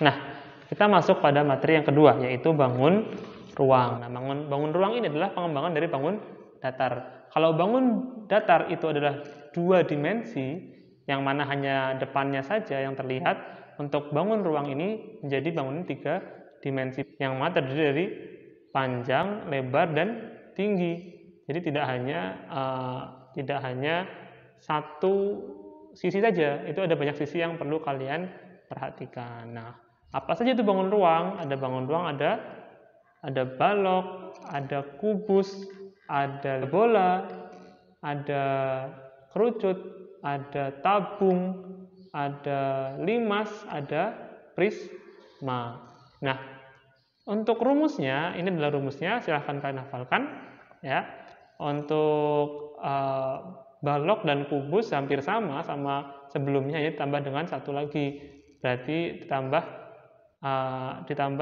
Nah, kita masuk pada materi yang kedua, yaitu bangun ruang. Nah, bangun ruang ini adalah pengembangan dari bangun datar. Kalau bangun datar itu adalah 2 dimensi, yang mana hanya depannya saja yang terlihat. Untuk bangun ruang ini menjadi bangunan 3 dimensi, yang mana terdiri dari panjang, lebar, dan tinggi. Jadi tidak hanya satu sisi saja, itu ada banyak sisi yang perlu kalian perhatikan. Nah, apa saja itu bangun ruang? Ada bangun ruang, ada balok, ada kubus, ada bola, ada kerucut, ada tabung, ada limas, ada prisma. Nah, untuk rumusnya, ini adalah rumusnya, silahkan kalian hafalkan ya. Untuk balok dan kubus hampir sama sebelumnya, ya, ditambah dengan satu lagi, berarti ditambah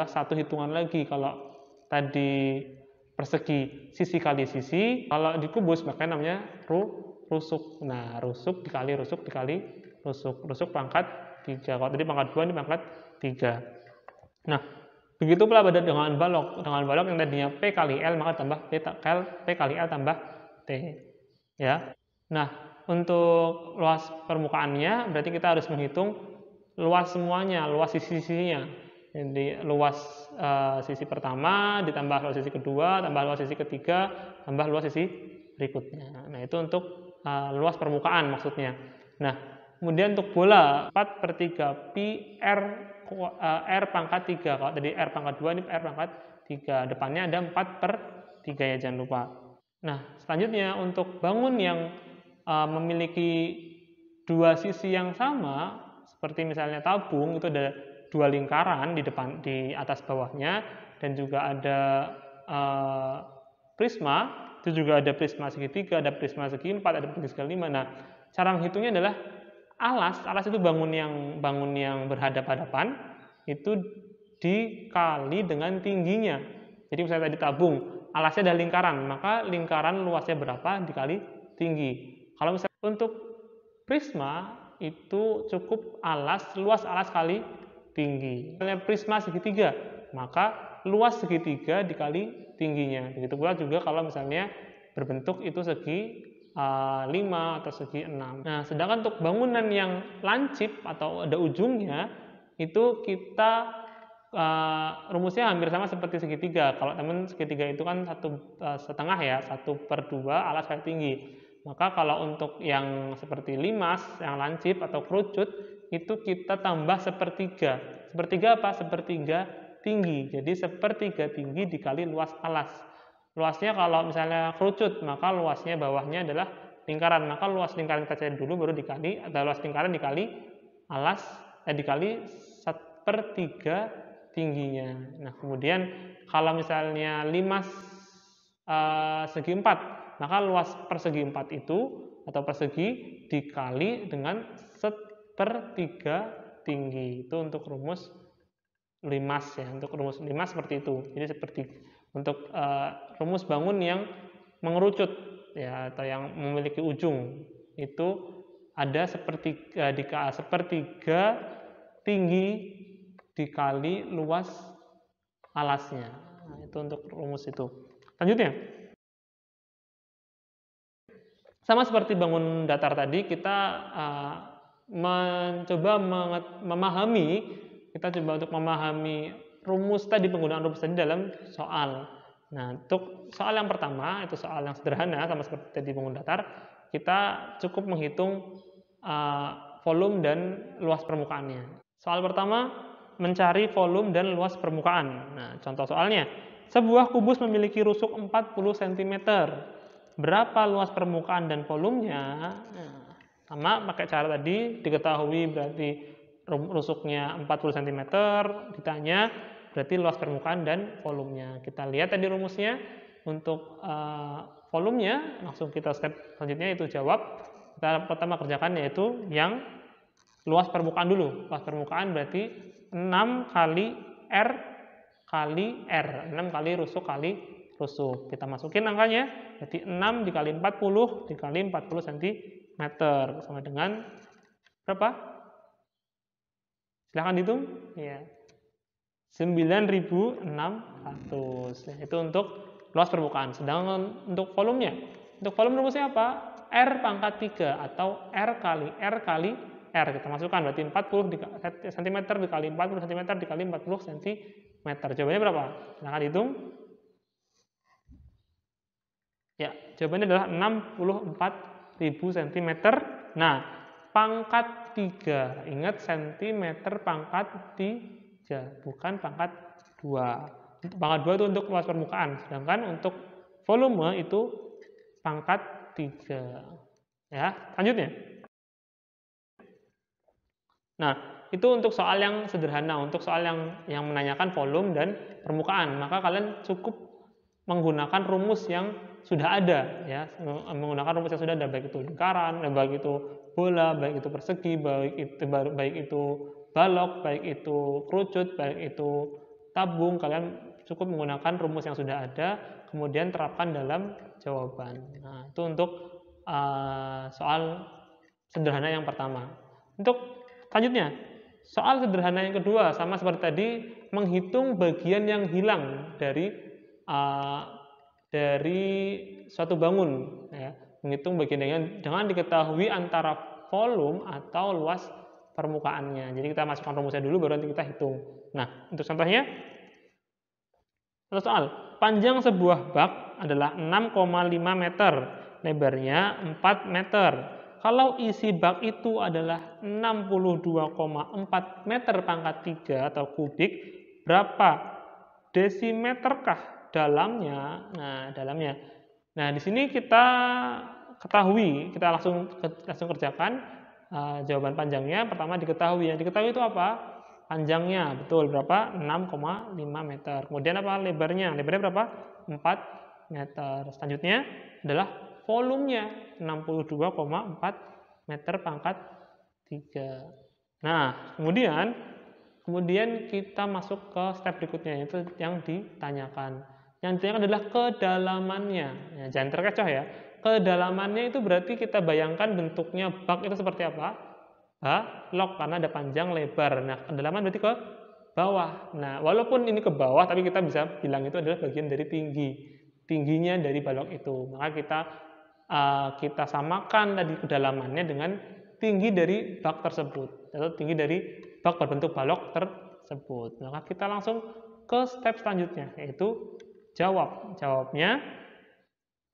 satu hitungan lagi. Kalau tadi persegi sisi kali sisi, kalau di kubus makanya namanya rusuk. Nah, rusuk dikali rusuk dikali rusuk pangkat 3. Kalau tadi pangkat 2, ini pangkat 3. Nah, begitu pula dengan balok. Dengan balok yang tadinya P kali L, maka tambah P kali L tambah T. Ya. Nah, untuk luas permukaannya berarti kita harus menghitung luas semuanya, luas sisi-sisinya. Jadi luas sisi pertama ditambah luas sisi kedua, tambah luas sisi ketiga, tambah luas sisi berikutnya. Nah, itu untuk luas permukaan maksudnya. Nah, kemudian untuk bola 4/3 pi R pangkat 3. Kalau tadi R pangkat 2, ini R pangkat 3. Depannya ada 4/3 ya, jangan lupa. Nah, selanjutnya untuk bangun yang memiliki 2 sisi yang sama, seperti misalnya tabung, itu ada 2 lingkaran di atas bawahnya, dan juga ada prisma, itu juga ada prisma segitiga, ada prisma segi 4, ada prisma segi 5. Nah, cara menghitungnya adalah alas itu bangun yang berhadap-hadapan, itu dikali dengan tingginya. Jadi misalnya tadi tabung, alasnya ada lingkaran, maka lingkaran luasnya berapa dikali tinggi. Kalau misalnya untuk prisma itu cukup luas alas kali tinggi. Misalnya prisma segitiga, maka luas segitiga dikali tingginya. Begitu pula juga kalau misalnya berbentuk itu segi 5 atau segi 6. Nah, sedangkan untuk bangunan yang lancip atau ada ujungnya, itu kita rumusnya hampir sama seperti segitiga. Kalau teman segitiga itu kan 1,5 ya, 1/2 alas kali tinggi. Maka kalau untuk yang seperti limas, yang lancip atau kerucut, itu kita tambah sepertiga. Sepertiga apa? Sepertiga tinggi. Jadi sepertiga tinggi dikali luas alas. Luasnya kalau misalnya kerucut, maka luasnya bawahnya adalah lingkaran. Maka luas lingkaran kita cari dulu, baru dikali, atau luas lingkaran dikali alas, dikali 1/3 tingginya. Nah, kemudian kalau misalnya limas segi 4, maka luas persegi 4 itu atau persegi dikali dengan 1/3 tinggi. Itu untuk rumus limas ya. Untuk rumus limas seperti itu. Jadi seperti untuk rumus bangun yang mengerucut ya, atau yang memiliki ujung, itu ada sepertiga tinggi dikali luas alasnya. Nah, itu untuk rumus itu. Lanjutnya, sama seperti bangun datar tadi, kita mencoba memahami, kita coba untuk memahami rumus tadi, penggunaan rumus tadi dalam soal. Nah, untuk soal yang pertama, itu soal yang sederhana, sama seperti tadi bangun datar, kita cukup menghitung volume dan luas permukaannya. Soal pertama, mencari volume dan luas permukaan. Nah, contoh soalnya, sebuah kubus memiliki rusuk 40 cm. Berapa luas permukaan dan volumenya? Nah, sama pakai cara tadi, diketahui berarti rusuknya 40 cm, ditanya berarti luas permukaan dan volumenya. Kita lihat tadi rumusnya. Untuk volumenya, langsung kita step selanjutnya itu jawab. Kita pertama kerjakan yaitu yang luas permukaan dulu. Luas permukaan berarti 6 kali R kali R. 6 kali rusuk kali rusuk. Kita masukin angkanya, berarti 6 dikali 40 dikali 40 cm. Sama dengan berapa? Silahkan dihitung. Ya. 9.600. Itu untuk luas permukaan. Sedangkan untuk volumenya, untuk volume rumusnya apa? R pangkat 3 atau R kali R kali R. Kita masukkan berarti 40 cm dikali 40 cm dikali 40 cm. Jawabannya berapa? Silahkan hitung. Ya, jawabannya adalah 64.000 cm. Nah, pangkat 3. Ingat cm pangkat 3, bukan pangkat 2. Pangkat 2 itu untuk luas permukaan, sedangkan untuk volume itu pangkat 3. Ya, selanjutnya. Nah, itu untuk soal yang sederhana, untuk soal yang menanyakan volume dan permukaan. Maka kalian cukup menggunakan rumus yang sudah ada, ya, menggunakan rumus yang sudah ada, baik itu lingkaran, baik itu bola, baik itu persegi, baik itu balok, baik itu kerucut, baik itu tabung. Kalian cukup menggunakan rumus yang sudah ada, kemudian terapkan dalam jawaban. Nah, itu untuk soal sederhana yang pertama. Untuk selanjutnya, soal sederhana yang kedua sama seperti tadi, menghitung bagian yang hilang dari suatu bangun, ya. Menghitung bagian yang dengan diketahui antara volume atau luas permukaannya. Jadi kita masukkan rumusnya dulu, baru nanti kita hitung. Nah, untuk contohnya, soal panjang sebuah bak adalah 6,5 meter, lebarnya 4 meter. Kalau isi bak itu adalah 62,4 meter pangkat 3 atau kubik, berapa desimeterkah dalamnya? Dalamnya. Nah, di sini kita ketahui, kita langsung kerjakan jawaban panjangnya. Pertama diketahui, yang diketahui itu apa? Panjangnya, betul, berapa? 6,5 meter. Kemudian apa? Lebarnya berapa? 4 meter. Selanjutnya adalah volumenya, 62,4 meter pangkat 3. Nah, kemudian kita masuk ke step berikutnya, yaitu yang ditanyakan. Yang ditanyakan adalah kedalamannya. Ya, jangan terkecoh ya. Kedalamannya itu berarti kita bayangkan bentuknya bak itu seperti apa? Balok, karena ada panjang lebar. Nah, kedalaman berarti ke bawah. Nah, walaupun ini ke bawah, tapi kita bisa bilang itu adalah bagian dari tingginya dari balok itu. Maka kita samakan tadi kedalamannya dengan tinggi dari bak tersebut, atau tinggi dari bak berbentuk balok tersebut. Maka kita langsung ke step selanjutnya, yaitu jawabnya.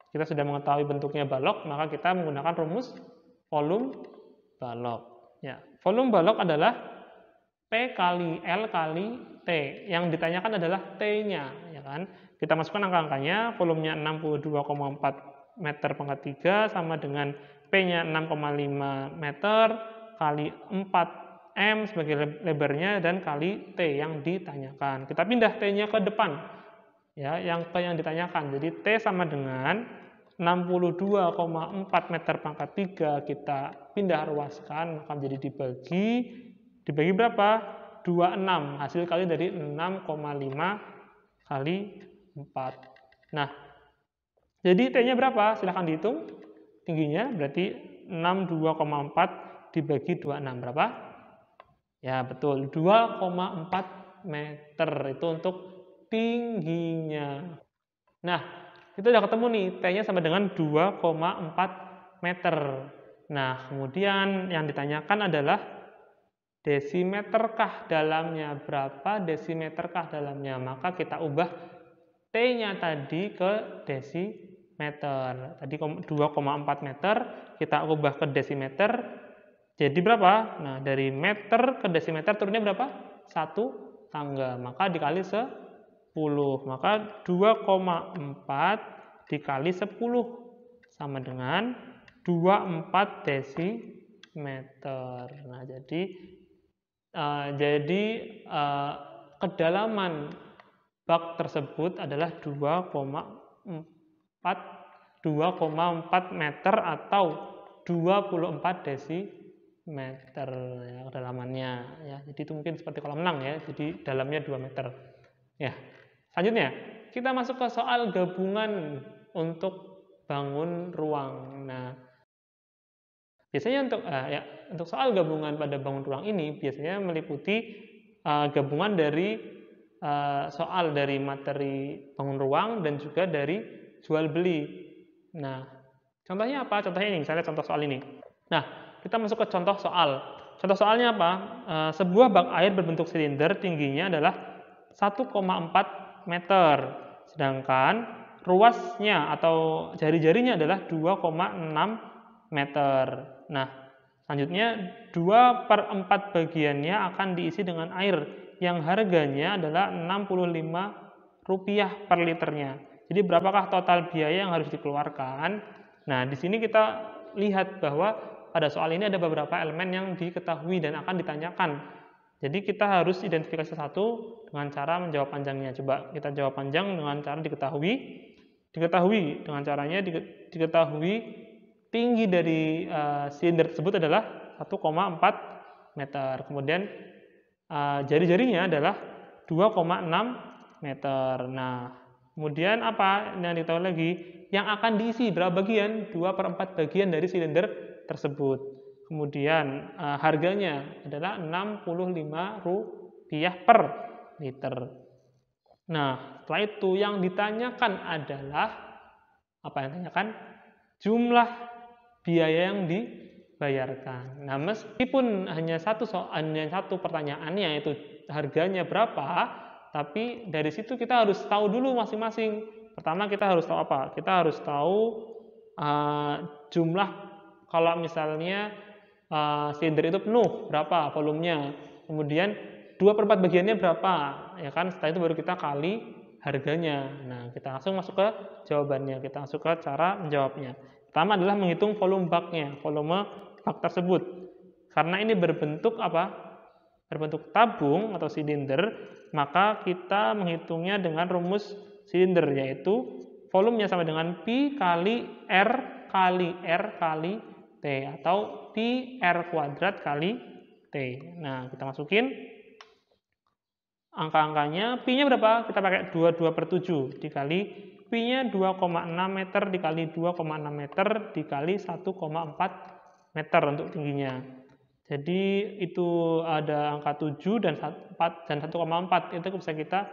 Kita sudah mengetahui bentuknya balok, maka kita menggunakan rumus volume balok. Ya, volume balok adalah P kali L kali T. Yang ditanyakan adalah T-nya, ya kan? Kita masukkan angka-angkanya. Volumenya 62,4 meter pangkat 3 sama dengan P-nya 6,5 meter kali 4 M sebagai lebarnya dan kali T yang ditanyakan. Kita pindah T-nya ke depan, ya, yang ditanyakan. Jadi T sama dengan 62,4 meter pangkat 3 kita pindah ruaskan, maka menjadi dibagi berapa? 26. Hasil kali dari 6,5 kali 4. Nah, jadi T-nya berapa? Silahkan dihitung. Tingginya berarti 62,4 dibagi 26 berapa? Ya, betul, 2,4 meter. Itu untuk tingginya. Nah, kita udah ketemu nih, T-nya sama dengan 2,4 meter. Nah, kemudian yang ditanyakan adalah desimeterkah dalamnya? Berapa desimeterkah dalamnya? Maka kita ubah T-nya tadi ke desimeter. Tadi 2,4 meter, kita ubah ke desimeter. Jadi berapa? Nah, dari meter ke desimeter turunnya berapa? 1 tangga. Maka dikali 10. Maka 2,4 dikali 10 sama dengan 24 desimeter. Nah, jadi kedalaman bak tersebut adalah 2,4 meter atau 24 desimeter, ya, kedalamannya, ya. Jadi itu mungkin seperti kolam renang, ya. Jadi dalamnya 2 meter. Ya. Selanjutnya, kita masuk ke soal gabungan untuk bangun ruang. Nah, biasanya untuk soal gabungan pada bangun ruang ini biasanya meliputi gabungan dari soal dari materi bangun ruang dan juga dari jual beli. Nah, contohnya apa? Contohnya ini, misalnya contoh soal ini. Nah, kita masuk ke contoh soal. Contoh soalnya apa? Sebuah bak air berbentuk silinder tingginya adalah 1,4 meter, sedangkan ruasnya atau jari-jarinya adalah 2,6 meter. Nah, selanjutnya 2/4 bagiannya akan diisi dengan air yang harganya adalah Rp65 per liternya. Jadi berapakah total biaya yang harus dikeluarkan? Nah, di sini kita lihat bahwa pada soal ini ada beberapa elemen yang diketahui dan akan ditanyakan. Jadi kita harus identifikasi satu dengan cara menjawab panjangnya. Coba kita jawab panjang dengan cara diketahui. Diketahui dengan caranya diketahui tinggi dari silinder tersebut adalah 1,4 meter. Kemudian jari-jarinya adalah 2,6 meter. Nah, kemudian apa yang diketahui lagi? Yang akan diisi berapa bagian? 2/4 bagian dari silinder tersebut. Kemudian harganya adalah Rp65 per liter. Nah, setelah itu yang ditanyakan adalah apa yang ditanyakan? Jumlah biaya yang dibayarkan. Nah, meskipun hanya satu pertanyaannya, yaitu harganya berapa, tapi dari situ kita harus tahu dulu masing-masing. Pertama kita harus tahu apa? Kita harus tahu jumlah, kalau misalnya silinder itu penuh, berapa volumenya. Kemudian 2/4 bagiannya berapa, ya kan? Setelah itu baru kita kali harganya. Nah, kita langsung masuk ke jawabannya. Kita masuk ke cara menjawabnya. Pertama adalah menghitung volume baknya, volume bak tersebut. Karena ini berbentuk apa? Berbentuk tabung atau silinder, maka kita menghitungnya dengan rumus silinder, yaitu volumenya sama dengan Pi kali R kali T, atau Pi R kuadrat kali T. Nah, kita masukin angka-angkanya. Pi-nya berapa? Kita pakai 22/7 dikali Pi-nya 2,6 meter dikali 2,6 meter dikali 1,4 meter untuk tingginya. Jadi itu ada angka 7 dan 1,4. Itu bisa kita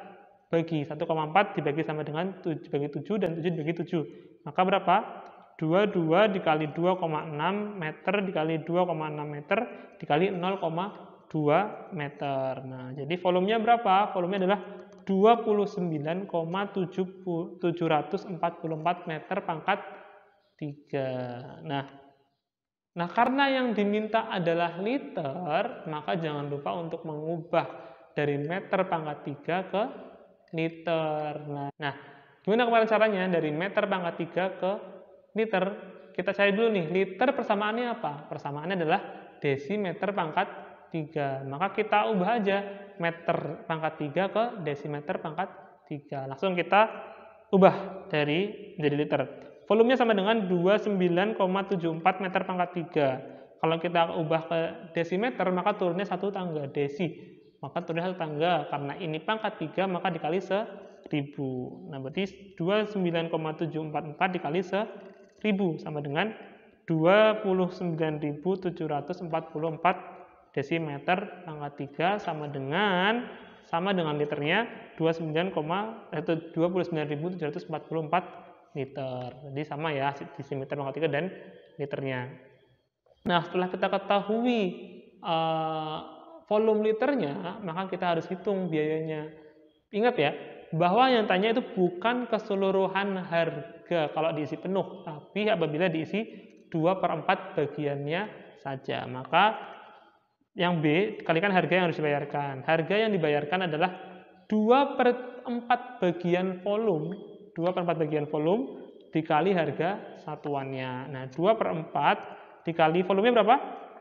bagi. 1,4 dibagi sama dengan 7 dibagi 7 dan 7 dibagi 7. Maka berapa? 22 dikali 2,6 meter dikali 2,6 meter dikali 0,2 meter. Nah, jadi volumenya berapa? Volumenya adalah 29,744 meter pangkat 3. Nah, karena yang diminta adalah liter, maka jangan lupa untuk mengubah dari meter pangkat 3 ke liter. Nah, gimana kemarin caranya? Dari meter pangkat 3 ke liter. Kita cari dulu nih, liter persamaannya apa? Persamaannya adalah desimeter pangkat 3. Maka kita ubah aja meter pangkat 3 ke desimeter pangkat 3. Langsung kita ubah dari menjadi liter. Volumenya sama dengan 29,74 meter pangkat 3. Kalau kita ubah ke desimeter, maka turunnya satu tangga, desi. Maka turunnya satu tangga, karena ini pangkat 3, maka dikali 1000. Nah, berarti 29,744 dikali 1000 sama dengan 29.744 desimeter pangkat 3 sama dengan liternya 29.744 liter. Jadi sama ya desimeter pangkat 3 dan liternya. Nah, setelah kita ketahui volume liternya, maka kita harus hitung biayanya. Ingat ya, bahwa yang tanya itu bukan keseluruhan harga kalau diisi penuh, tapi apabila diisi 2/4 bagiannya saja. Maka yang B, kalikan harga yang harus dibayarkan. Harga yang dibayarkan adalah 2/4 bagian volume, 2/4 bagian volume dikali harga satuannya. Nah, 2/4 dikali volumenya berapa?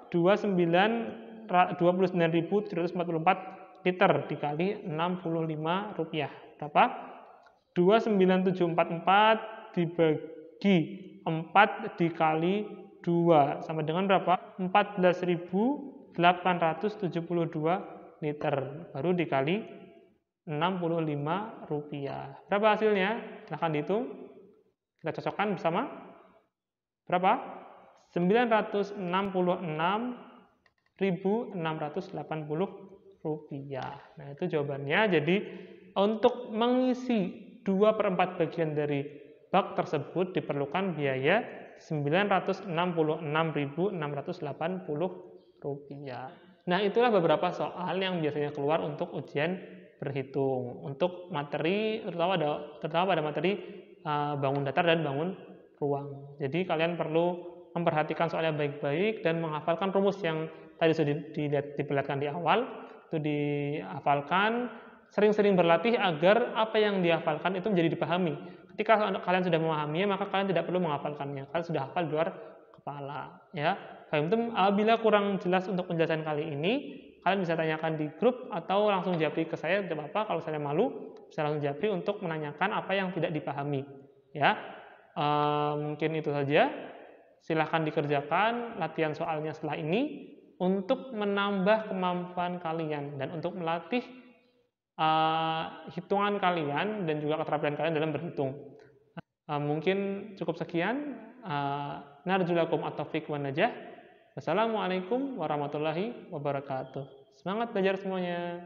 29.744 liter dikali Rp65. Berapa? 29.744 dibagi 4 dikali 2 sama dengan berapa? 14.872 liter. Baru dikali Rp65. Berapa hasilnya? Silahkan dihitung. Kita cocokkan bersama. Berapa? 966.680 rupiah. Nah, itu jawabannya. Jadi untuk mengisi 2/4 bagian dari bak tersebut diperlukan biaya Rp966.680. Nah, itulah beberapa soal yang biasanya keluar untuk ujian berhitung. Untuk materi, terutama pada materi bangun datar dan bangun ruang. Jadi kalian perlu memperhatikan soalnya baik-baik dan menghafalkan rumus yang tadi sudah diperlihatkan di awal. Itu dihafalkan, sering-sering berlatih agar apa yang dihafalkan itu menjadi dipahami. Ketika kalian sudah memahaminya, maka kalian tidak perlu menghafalkannya. Kalian sudah hafal di luar kepala, ya. Apabila kurang jelas untuk penjelasan kali ini, kalian bisa tanyakan di grup atau langsung japri ke saya, tidak apa-apa. Kalau saya malu, bisa langsung japri untuk menanyakan apa yang tidak dipahami, ya. Mungkin itu saja. Silahkan dikerjakan latihan soalnya setelah ini untuk menambah kemampuan kalian dan untuk melatih hitungan kalian dan juga keterampilan kalian dalam berhitung. Mungkin cukup sekian. Narjulakum at-taufiq wan najah. Wassalamualaikum warahmatullahi wabarakatuh. Semangat belajar semuanya.